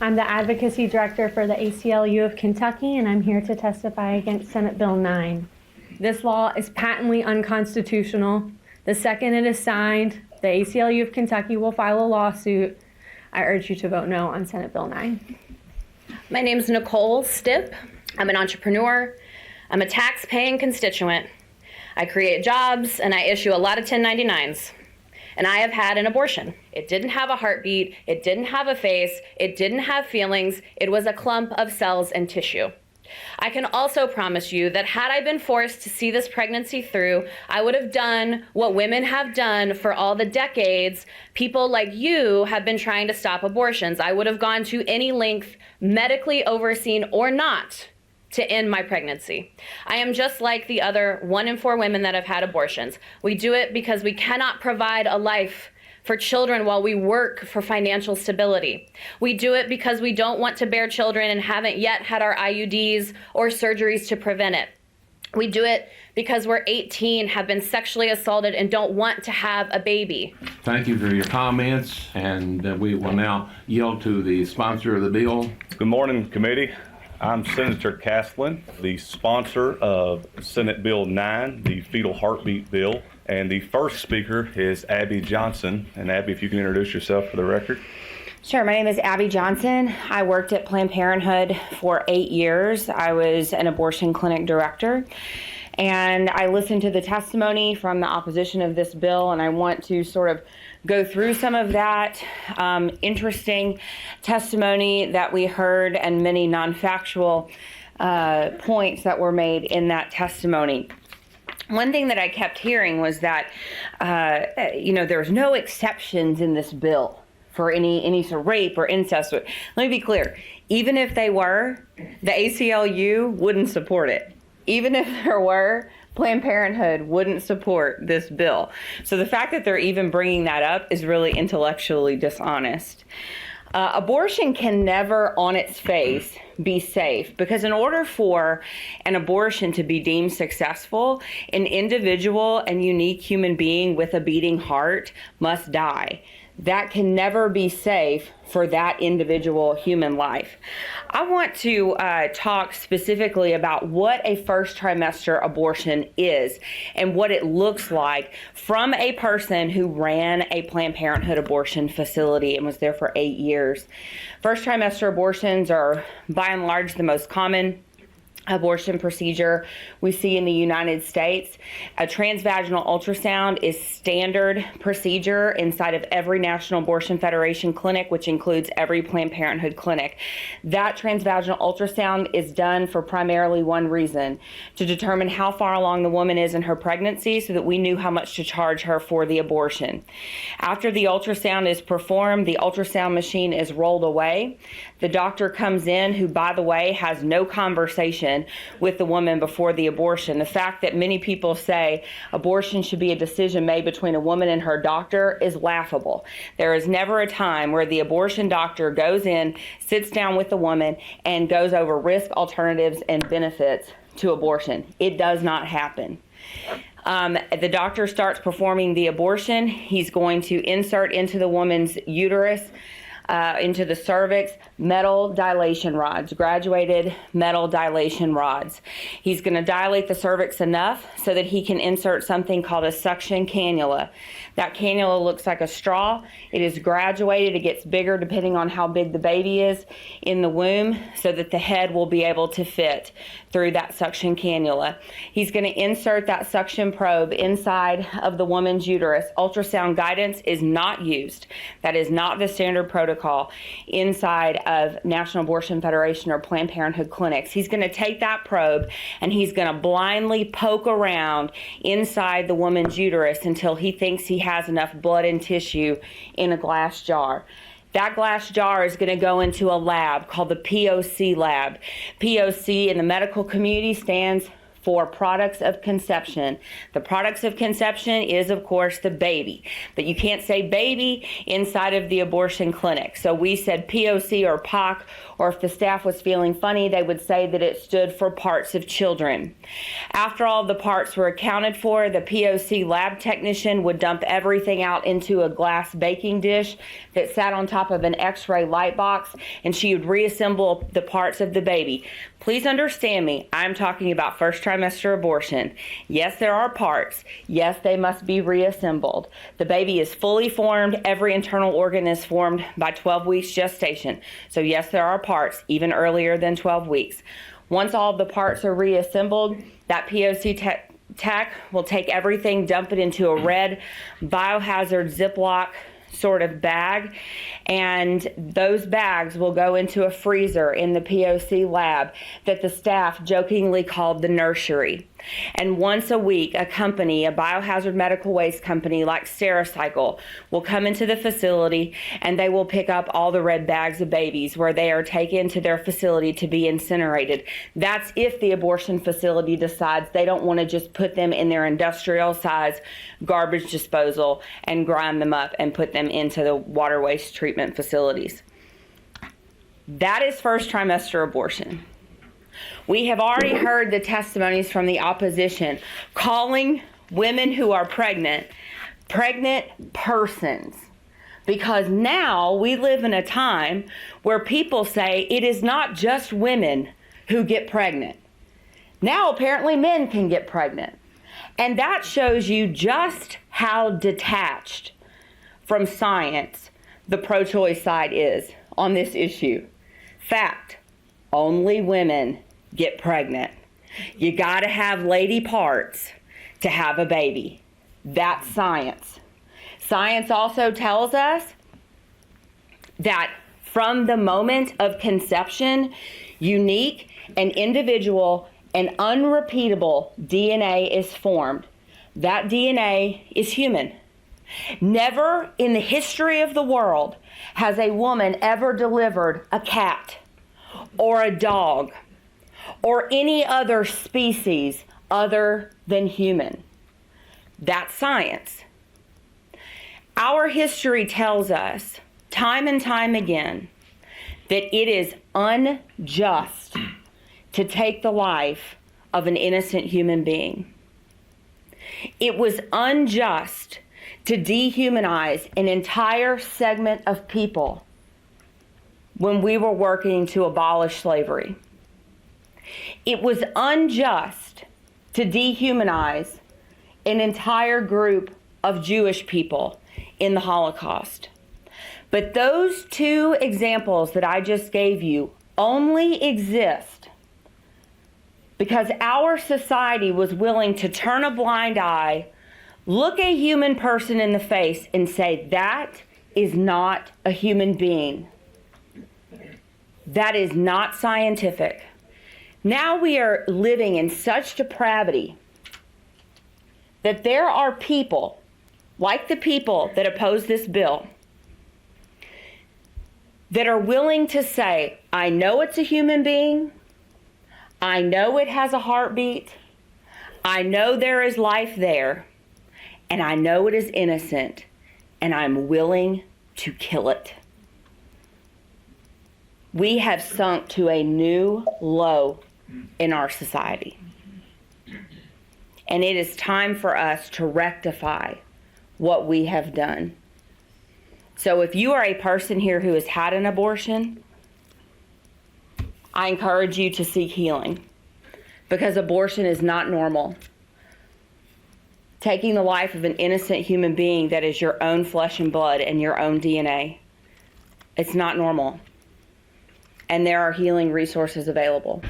I'm the Advocacy Director for the ACLU of Kentucky, and I'm here to testify against Senate Bill 9. This law is patently unconstitutional. The second it is signed, the ACLU of Kentucky will file a lawsuit. I urge you to vote no on Senate Bill 9. My name is Nicole Stipp. I'm an entrepreneur. I'm a tax-paying constituent. I create jobs and I issue a lot of 1099s. And I have had an abortion. It didn't have a heartbeat, it didn't have a face, it didn't have feelings, it was a clump of cells and tissue. I can also promise you that had I been forced to see this pregnancy through, I would have done what women have done for all the decades people like you have been trying to stop abortions. I would have gone to any length, medically overseen or not, to end my pregnancy. I am just like the other 1 in 4 women that have had abortions. We do it because we cannot provide a life for children while we work for financial stability. We do it because we don't want to bear children and haven't yet had our IUDs or surgeries to prevent it. We do it because we're 18, have been sexually assaulted, and don't want to have a baby. Thank you for your comments, and we will now yield to the sponsor of the bill. Good morning, committee. I'm Senator Castlin, the sponsor of Senate Bill 9, the fetal heartbeat bill. And the first speaker is Abby Johnson. And Abby, if you can introduce yourself for the record. Sure. My name is Abby Johnson. I worked at Planned Parenthood for 8 years. I was an abortion clinic director. And I listened to the testimony from the opposition of this bill, and I want to sort of go through some of that interesting testimony that we heard and many non-factual points that were made in that testimony. One thing that I kept hearing was that, there's no exceptions in this bill for any sort of rape or incest. Let me be clear. Even if they were, the ACLU wouldn't support it. Even if there were, Planned Parenthood wouldn't support this bill. So the fact that they're even bringing that up is really intellectually dishonest. Abortion can never, on its face, be safe, because in order for an abortion to be deemed successful, an individual and unique human being with a beating heart must die. That can never be safe for that individual human life. I want to talk specifically about what a first trimester abortion is and what it looks like from a person who ran a Planned Parenthood abortion facility and was there for 8 years. First trimester abortions are by and large the most common abortion procedure we see in the United States. A transvaginal ultrasound is standard procedure inside of every National Abortion Federation clinic, which includes every Planned Parenthood clinic. That transvaginal ultrasound is done for primarily one reason: to determine how far along the woman is in her pregnancy so that we knew how much to charge her for the abortion. After the ultrasound is performed, the ultrasound machine is rolled away. The doctor comes in, who, by the way, has no conversation with the woman before the abortion. The fact that many people say abortion should be a decision made between a woman and her doctor is laughable. There is never a time where the abortion doctor goes in, sits down with the woman, and goes over risk, alternatives, and benefits to abortion. It does not happen. The doctor starts performing the abortion. He's going to insert into the woman's uterus, into the cervix, metal dilation rods, graduated metal dilation rods. He's going to dilate the cervix enough so that he can insert something called a suction cannula. That cannula looks like a straw. It is graduated. It gets bigger depending on how big the baby is in the womb, so that the head will be able to fit through that suction cannula. He's going to insert that suction probe inside of the woman's uterus. Ultrasound guidance is not used. That is not the standard protocol inside of National Abortion Federation or Planned Parenthood clinics. He's going to take that probe and he's going to blindly poke around inside the woman's uterus until he thinks he has enough blood and tissue in a glass jar. That glass jar is going to go into a lab called the POC lab. POC in the medical community stands for products of conception. The products of conception is, of course, the baby. But you can't say baby inside of the abortion clinic. So we said POC or POC, or if the staff was feeling funny, they would say that it stood for parts of children. After all the parts were accounted for, the POC lab technician would dump everything out into a glass baking dish that sat on top of an X-ray light box, and she would reassemble the parts of the baby. Please understand me, I'm talking about first trimester abortion. Yes, there are parts. Yes, they must be reassembled. The baby is fully formed. Every internal organ is formed by 12 weeks gestation. So yes, there are parts, even earlier than 12 weeks. Once all the parts are reassembled, that POC tech will take everything, dump it into a red biohazard Ziploc sort of bag, and those bags will go into a freezer in the POC lab that the staff jokingly called the nursery. And once a week, a company, a biohazard medical waste company like Stericycle, will come into the facility and they will pick up all the red bags of babies where they are taken to their facility to be incinerated. That's if the abortion facility decides they don't want to just put them in their industrial size garbage disposal and grind them up and put them into the water waste treatment facilities. That is first trimester abortion. We have already heard the testimonies from the opposition calling women who are pregnant persons, because now we live in a time where people say it is not just women who get pregnant. Now apparently men can get pregnant. And that shows you just how detached from science the pro-choice side is on this issue. Fact, only women get pregnant. You gotta have lady parts to have a baby. That's science. Science also tells us that from the moment of conception, unique and individual and unrepeatable DNA is formed. That DNA is human. Never in the history of the world has a woman ever delivered a cat or a dog or any other species other than human. That's science. Our history tells us time and time again that it is unjust to take the life of an innocent human being. It was unjust to dehumanize an entire segment of people when we were working to abolish slavery. It was unjust to dehumanize an entire group of Jewish people in the Holocaust. But those two examples that I just gave you only exist because our society was willing to turn a blind eye, look a human person in the face, and say, that is not a human being. That is not scientific. Now we are living in such depravity that there are people, like the people that oppose this bill, that are willing to say, I know it's a human being, I know it has a heartbeat, I know there is life there, and I know it is innocent, and I'm willing to kill it. We have sunk to a new low in our society. And it is time for us to rectify what we have done. So if you are a person here who has had an abortion, I encourage you to seek healing, because abortion is not normal. Taking the life of an innocent human being that is your own flesh and blood and your own DNA, it's not normal. And there are healing resources available.